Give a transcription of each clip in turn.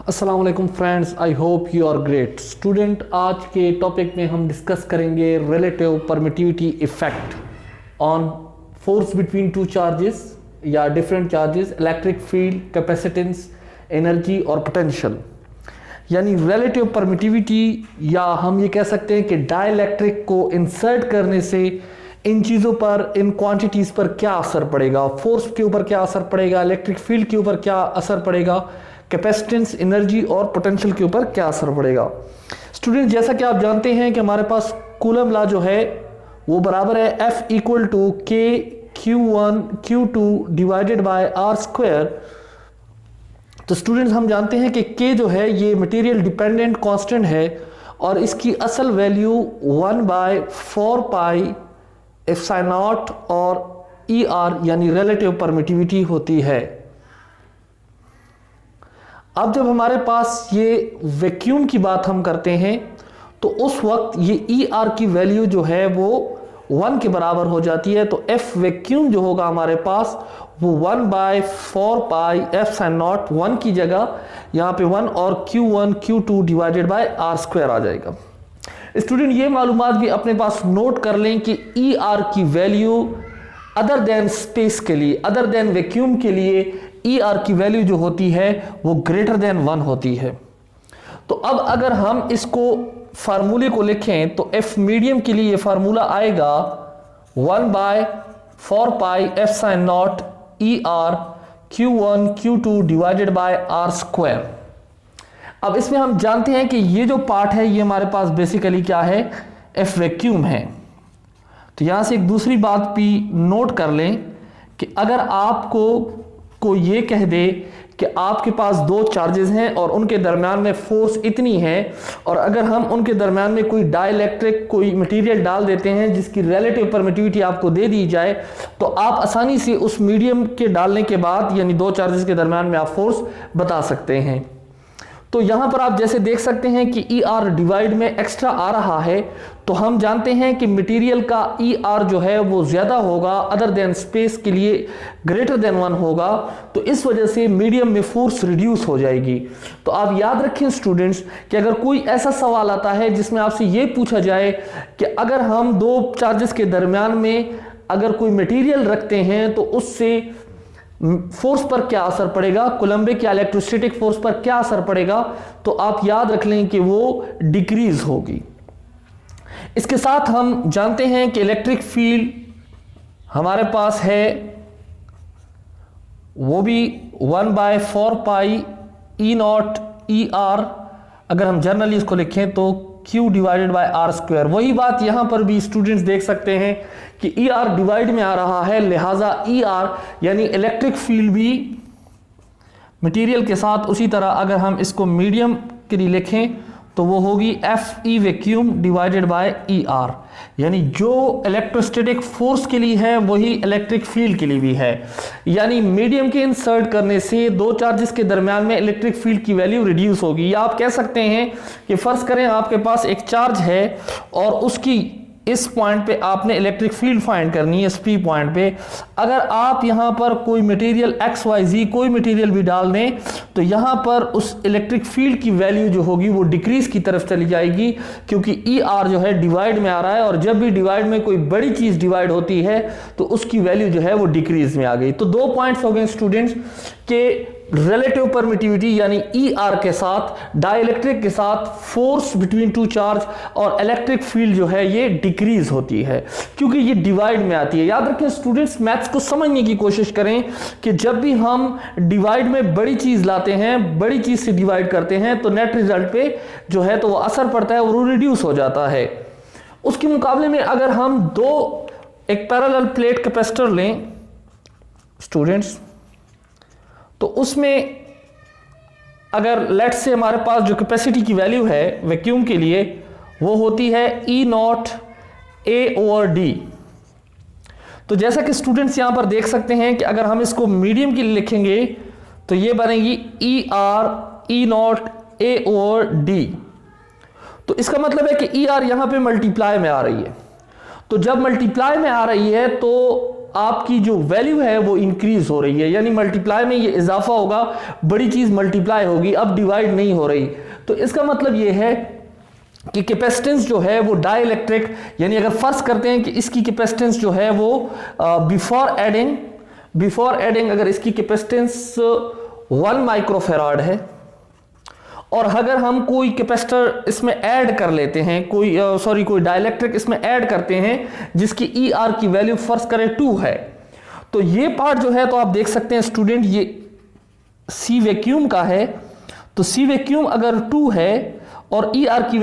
अस्सलाम वालेकुम friends, I hope you are great student. आज के टॉपिक में हम डिस्कस करेंगे relative permittivity effect on force between two charges या different charges, electric field, capacitance, energy और पोटेंशियल। यानी रिलेटिव परमिटिविटी, या हम ये कह सकते हैं कि डाइलेक्ट्रिक को इंसर्ट करने से इन चीज़ों पर, इन क्वांटिटीज़ पर क्या असर पड़ेगा, फोर्स के ऊपर क्या असर पड़ेगा, इलेक्ट्रिक फील्ड के ऊपर क्या असर पड़ेगा, कैपेसिटेंस, एनर्जी और पोटेंशियल के ऊपर क्या असर पड़ेगा। स्टूडेंट, जैसा कि आप जानते हैं कि हमारे पास कूलम लॉ जो है वो बराबर है F equal to K Q1 Q2 divided by R square. तो स्टूडेंट्स, हम जानते हैं कि K जो है ये मटेरियल डिपेंडेंट कांस्टेंट है और इसकी असल वैल्यू 1/4 पाई एप्सिलॉन नॉट और ER यानी रिलेटिव परमिटिविटी होती है। अब जब हमारे पास ये वैक्यूम की बात हम करते हैं तो उस वक्त ये ER की वैल्यू जो है वो 1 के बराबर हो जाती है। तो F वैक्यूम जो होगा हमारे पास वो 1/4 पाई एप्सिलॉन नॉट, 1 की जगह यहाँ पे 1 और Q1 Q2 divided by R square आ जाएगा। स्टूडेंट, ये मालूमात भी अपने पास नोट कर लें कि ER की वैल्यू अदर देन स्पेस के लिए, अदर देन वैक्यूम के लिए ER की वैल्यू जो होती है वो ग्रेटर देन 1 होती है। तो अब अगर हम इसको फार्मूले को लिखें तो F मीडियम के लिए ये फार्मूला आएगा 1/4 pi epsilon not ER Q1 Q2 divided by R square. अब इसमें हम जानते हैं कि ये जो पार्ट है ये हमारे पास बेसिकली क्या है, F वैक्यूम है। तो यहां से एक दूसरी बात भी नोट कर लें कि अगर आपको ये कह दे कि आपके पास दो चार्जेस हैं और उनके दरमियान में फोर्स इतनी है, और अगर हम उनके दरमियान में कोई डाइलेक्ट्रिक कोई मटेरियल डाल देते हैं जिसकी रिलेटिव परमिटिविटी आपको दे दी जाए, तो आप आसानी से उस मीडियम के डालने के बाद यानी दो चार्जेस के दरमियान में आप फोर्स बता सकते हैं। तो यहां पर आप जैसे देख सकते हैं कि ER डिवाइड में एक्स्ट्रा आ रहा है, तो हम जानते हैं कि मटेरियल का ER जो है वो ज्यादा होगा, अदर देन स्पेस के लिए ग्रेटर देन 1 होगा। तो इस वजह से मीडियम में फोर्स रिड्यूस हो जाएगी। तो आप याद रखें स्टूडेंट्स कि अगर कोई ऐसा सवाल आता है जिसमें आपसे ये पूछा जाए कि अगर हम दो चार्जेस के दरमियान में अगर कोई मटेरियल रखते हैं तो उससे फोर्स पर क्या असर पड़ेगा, कोलंबिक या इलेक्ट्रोस्टैटिक फोर्स पर क्या असर पड़ेगा, तो आप याद रख लें कि वो डिक्रीज होगी। इसके साथ हम जानते हैं कि इलेक्ट्रिक फील्ड हमारे पास है वो भी 1/4 पाई E0 ER, अगर हम जनरली इसको लिखें तो Q divided by R square. वही बात यहां पर भी स्टूडेंट्स देख सकते हैं कि ER डिवाइड में आ रहा है, लिहाजा ER यानी इलेक्ट्रिक फील्ड भी मटेरियल के साथ उसी तरह अगर हम इसको मीडियम के लिए लिखें तो वो होगी FE vacuum divided by ER। यानी जो इलेक्ट्रोस्टैटिक फोर्स के लिए है वही इलेक्ट्रिक फील्ड के लिए भी है। यानी मीडियम के इंसर्ट करने से दो चार्जेस के दरमियान में इलेक्ट्रिक फील्ड की वैल्यू रिड्यूस होगी। या आप कह सकते हैं कि फर्ज करें आपके पास एक चार्ज है और उसकी इस पॉइंट पे आपने इलेक्ट्रिक फील्ड फाइंड करनी है, इस P पॉइंट पे। अगर आप यहां पर कोई मटेरियल XYZ कोई मटेरियल भी डाल दें तो यहां पर उस इलेक्ट्रिक फील्ड की वैल्यू जो होगी वो डिक्रीज की तरफ चली जाएगी, क्योंकि ER जो है डिवाइड में आ रहा है और जब भी डिवाइड में कोई बड़ी चीज डिवाइड होती है तो उसकी वैल्यू जो है वो डिक्रीज में आ गई। तो दो पॉइंट्स हो गए स्टूडेंट्स के रिलेटिव परमिटिविटी यानी ER के साथ डाइलेक्ट्रिक के साथ फोर्स बिटवीन टू चार्ज और इलेक्ट्रिक फील्ड जो है ये डिक्रीज होती है क्योंकि ये डिवाइड में आती है। याद रखें स्टूडेंट्स, मैथ्स को समझने की कोशिश करें कि जब भी हम डिवाइड में बड़ी चीज लाते हैं, बड़ी चीज से डिवाइड करते हैं तो नेट रिजल्ट पे जो है तो वो असर पड़ता है और वो रिड्यूस हो जाता है। उसके मुकाबले में अगर हम एक पैरेलल प्लेट कैपेसिटर लें स्टूडेंट्स, तो उसमें अगर लेट्स से हमारे पास जो कैपेसिटी की वैल्यू है वैक्यूम के लिए वो होती है E0 A/D। तो जैसा कि स्टूडेंट्स यहां पर देख सकते हैं कि अगर हम इसको मीडियम के लिए लिखेंगे तो ये बनेगी ER E0 A/D। तो इसका मतलब है कि ER यहां पे मल्टीप्लाई में आ रही है। तो जब मल्टीप्लाई में आ रही है तो आपकी जो वैल्यू है वो इंक्रीज हो रही है, यानी मल्टीप्लाई में ये इजाफा होगा, बड़ी चीज मल्टीप्लाई होगी, अब डिवाइड नहीं हो रही। तो इसका मतलब ये है कि कैपेसिटेंस जो है वो डाइलेक्ट्रिक, यानी अगर फर्ज करते हैं कि इसकी कैपेसिटेंस जो है वो बिफोर एडिंग अगर इसकी कैपेसिटेंस 1 माइक्रोफेराड है, और अगर हम कोई कैपेसिटर इसमें ऐड कर लेते हैं, कोई डाइलेक्ट्रिक इसमें ऐड करते हैं जिसकी ई आर की वैल्यू फर्ज करें 2 है, तो ये पार्ट जो है तो आप देख सकते हैं स्टूडेंट, ये सी वैक्यूम का है, तो सी वैक्यूम अगर 2 है और ई आर की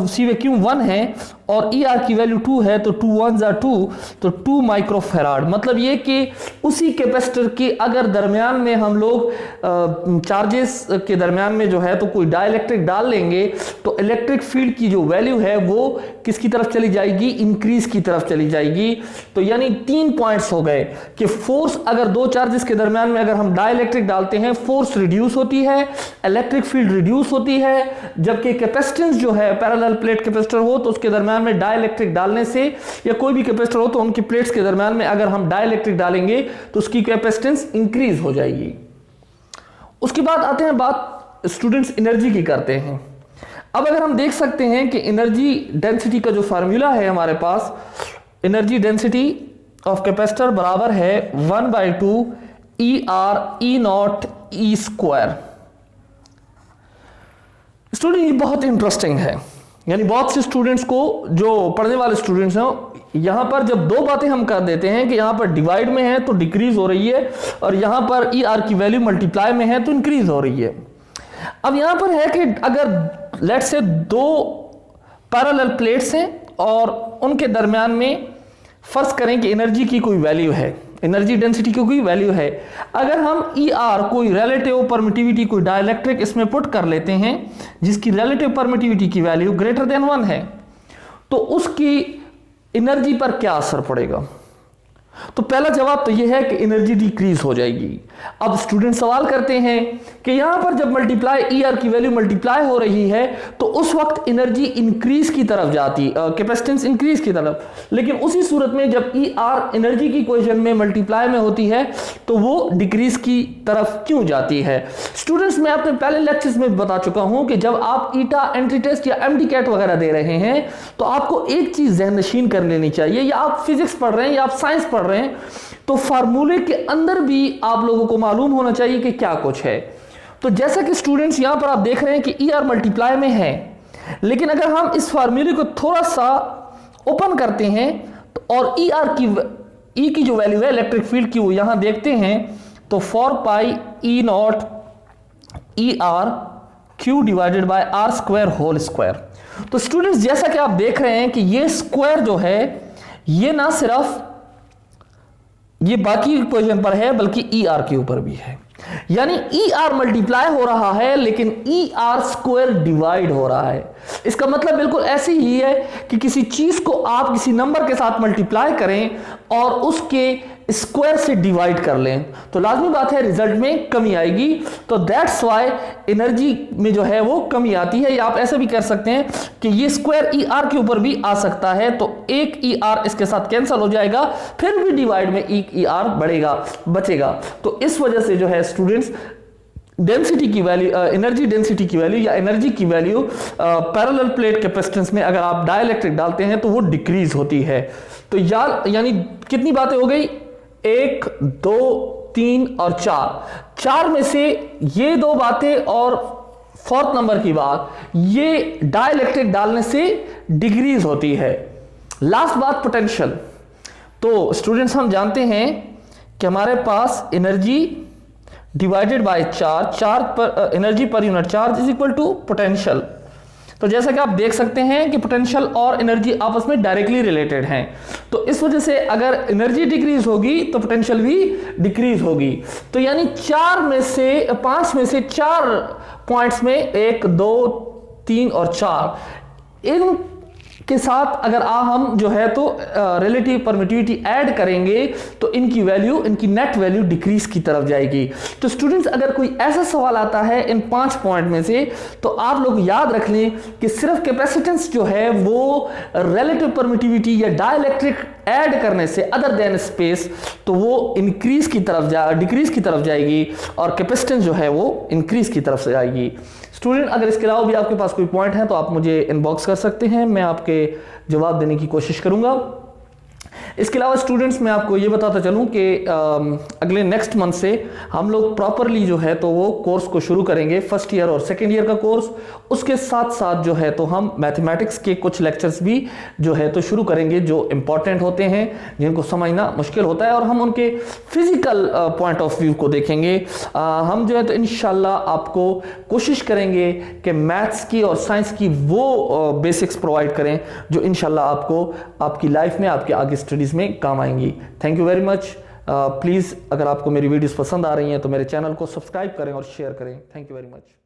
सी वैक्यूम 1 है और ई आर की वैल्यू 2 है, तो 2 1s are 2, तो 2 माइक्रोफेराड। मतलब ये कि उसी कैपेसिटर के अगर दरमियान में हम लोग चार्जेस के दरमियान में जो है तो कोई डाइलेक्ट्रिक डाल लेंगे, तो इलेक्ट्रिक फील्ड की जो वैल्यू है वो किसकी तरफ चली जाएगी, इंक्रीज की तरफ चली जाएगी। तो यानी 3 पॉइंट्स हो गए कि फोर्स अगर दो चार्जेस के दरमियान में अगर हम डाइलेक्ट्रिक डालते हैं, फोर्स रिड्यूस होती है, इलेक्ट्रिक फील्ड रिड्यूस होती है, जबकि कैपेसिटेंस जो है पैरेलल प्लेट कैपेसिटर हो तो उसके दरमियान में डाइलेक्ट्रिक डालने से, या कोई भी कैपेसिटर हो तो उनकी प्लेट्स के दरमियान में अगर हम डाइलेक्ट्रिक डालेंगे तो उसकी कैपेसिटेंस इंक्रीज हो जाएगी। उसके बाद आते हैं बात स्टूडेंट्स एनर्जी की करते हैं। अब अगर हम देख सकते हैं कि एनर्जी डेंसिटी का जो फार्मूला है हमारे पास, एनर्जी डेंसिटी ऑफ कैपेसिटर बराबर है 1/2 ER E0 E square. Student ये बहुत इंटरेस्टिंग है, यानी बहुत से स्टूडेंट्स को, जो पढ़ने वाले स्टूडेंट्स हैं, यहां पर जब दो बातें हम कर देते हैं कि यहां पर डिवाइड में है तो डिक्रीज हो रही है और यहां पर ई आर की वैल्यू मल्टीप्लाई में है तो इंक्रीज हो रही है। अब यहां पर है कि अगर लेट से दो पैरेलल प्लेट्स हैं और उनके दरमियान में फर्ज करें कि एनर्जी की कोई वैल्यू है, एनर्जी डेंसिटी की कोई वैल्यू है, अगर हम ई आर कोई रिलेटिव परमिटिविटी कोई डाइलेक्ट्रिक इसमें पुट कर लेते हैं जिसकी रिलेटिव परमिटिविटी की वैल्यू ग्रेटर देन 1 है, तो उसकी एनर्जी पर क्या असर पड़ेगा? तो पहला जवाब तो यह है कि एनर्जी डिक्रीज हो जाएगी। अब स्टूडेंट सवाल करते हैं कि यहां पर जब मल्टीप्लाई ई आर की वैल्यू मल्टीप्लाई हो रही है तो उस वक्त एनर्जी इंक्रीज की तरफ जाती, कैपेसिटेंस इंक्रीज की तरफ, लेकिन उसी सूरत में जब ई आर एनर्जी की इक्वेशन में मल्टीप्लाई में होती है तो वो डिक्रीज की तरफ क्यों जाती है? स्टूडेंट्स मैं अपने पहले लेक्चर्स में बता चुका हूं कि जब आप ईटा एंट्री टेस्ट या एमडीकैट वगैरह दे रहे हैं तो आपको एक चीज ज़हन नशीन कर लेनी चाहिए, या आप फिजिक्स पढ़ रहे हैं या आप साइंस पढ़ रहे हैं तो फार्मूले के अंदर भी आप लोगों को मालूम होना चाहिए कि क्या कुछ है। तो जैसा कि स्टूडेंट्स यहां पर आप देख रहे हैं कि ई आर मल्टीप्लाई में है, लेकिन अगर हम इस फार्मूले को थोड़ा सा ओपन करते हैं तो और ई आर की ई की जो वैल्यू है इलेक्ट्रिक फील्ड की वो यहां देखते हैं तो 4 pi E0 ER Q divided by R square whole square. तो स्टूडेंट्स जैसा कि आप देख रहे हैं कि ये स्क्वायर जो है ये ना सिर्फ ये बाकी इक्वेशन पर है बल्कि ई आर के ऊपर भी है, यानी ई आर मल्टीप्लाई हो रहा है लेकिन ई आर स्क्वायर डिवाइड हो रहा है। इसका मतलब बिल्कुल ऐसी ही है कि किसी चीज को आप किसी नंबर के साथ मल्टीप्लाई करें और उसके स्क्वायर से डिवाइड कर लें तो लाजमी बात है रिजल्ट में कमी आएगी। तो दैट्स वाई एनर्जी में जो है वो कमी आती है, या आप ऐसे भी कर सकते हैं कि ये स्क्वायर ई आर के ऊपर भी आ सकता है, तो एक ई आर इसके साथ कैंसिल हो जाएगा, फिर भी डिवाइड में एक ई आर बचेगा। तो इस वजह से जो है स्टूडेंट्स डेंसिटी की वैल्यू, एनर्जी डेंसिटी की वैल्यू या एनर्जी की वैल्यू पैरेलल प्लेट कैपेसिटेंस में अगर आप डाइलेक्ट्रिक डालते हैं तो वो डिक्रीज होती है। तो यानी कितनी बातें हो गई, 1 2 3 और 4 में से ये दो बातें और फोर्थ नंबर की बात, ये डाइलेक्ट्रिक डालने से डिक्रीज होती है। लास्ट बात पोटेंशियल। तो स्टूडेंट्स हम जानते हैं कि हमारे पास एनर्जी डिवाइडेड बाय चार्ज पर energy per unit charge is equal to potential. तो जैसा कि आप देख सकते हैं कि पोटेंशियल और एनर्जी आपस में डायरेक्टली रिलेटेड हैं, तो इस वजह से अगर एनर्जी डिक्रीज होगी तो पोटेंशियल भी डिक्रीज होगी। तो यानी 5 में से 4 पॉइंट्स में 1 2 3 और 4 इन के साथ अगर हम जो है तो रिलेटिव परमिटिविटी ऐड करेंगे तो इनकी वैल्यू, इनकी नेट वैल्यू डिक्रीज की तरफ जाएगी। तो स्टूडेंट्स अगर कोई ऐसा सवाल आता है इन 5 पॉइंट में से तो आप लोग याद रख लें कि सिर्फ कैपेसिटेंस जो है वो रिलेटिव परमिटिविटी या डाइलेक्ट्रिक ऐड करने से अदर देन स्पेस, तो वो इंक्रीज की तरफ डिक्रीज की तरफ जाएगी और कैपेसिटेंस जो है वो इंक्रीज की तरफ से आएगी। स्टूडेंट, अगर इसके अलावा भी आपके पास कोई पॉइंट है तो आप मुझे इनबॉक्स कर सकते हैं, मैं आपके जवाब देने की कोशिश करूंगा। इसके अलावा स्टूडेंट्स, मैं आपको ये बताता चलूं कि अगले नेक्स्ट मंथ से हम लोग प्रॉपरली जो है तो वो कोर्स को शुरू करेंगे, फर्स्ट ईयर और सेकेंड ईयर का कोर्स। उसके साथ साथ जो है तो हम मैथमेटिक्स के कुछ लेक्चर्स भी जो है तो शुरू करेंगे जो इंपॉर्टेंट होते हैं, जिनको समझना मुश्किल होता है, और हम उनके फिजिकल पॉइंट ऑफ व्यू को देखेंगे। हम जो है तो इंशाल्लाह आपको कोशिश करेंगे कि मैथ्स की और साइंस की वो बेसिक्स प्रोवाइड करें जो इंशाल्लाह आपको आपकी लाइफ में, आपके आगे स्टडीज में काम आएंगी। Thank you very much. Please अगर आपको मेरी वीडियोस पसंद आ रही हैं तो मेरे चैनल को सब्सक्राइब करें और शेयर करें। Thank you very much.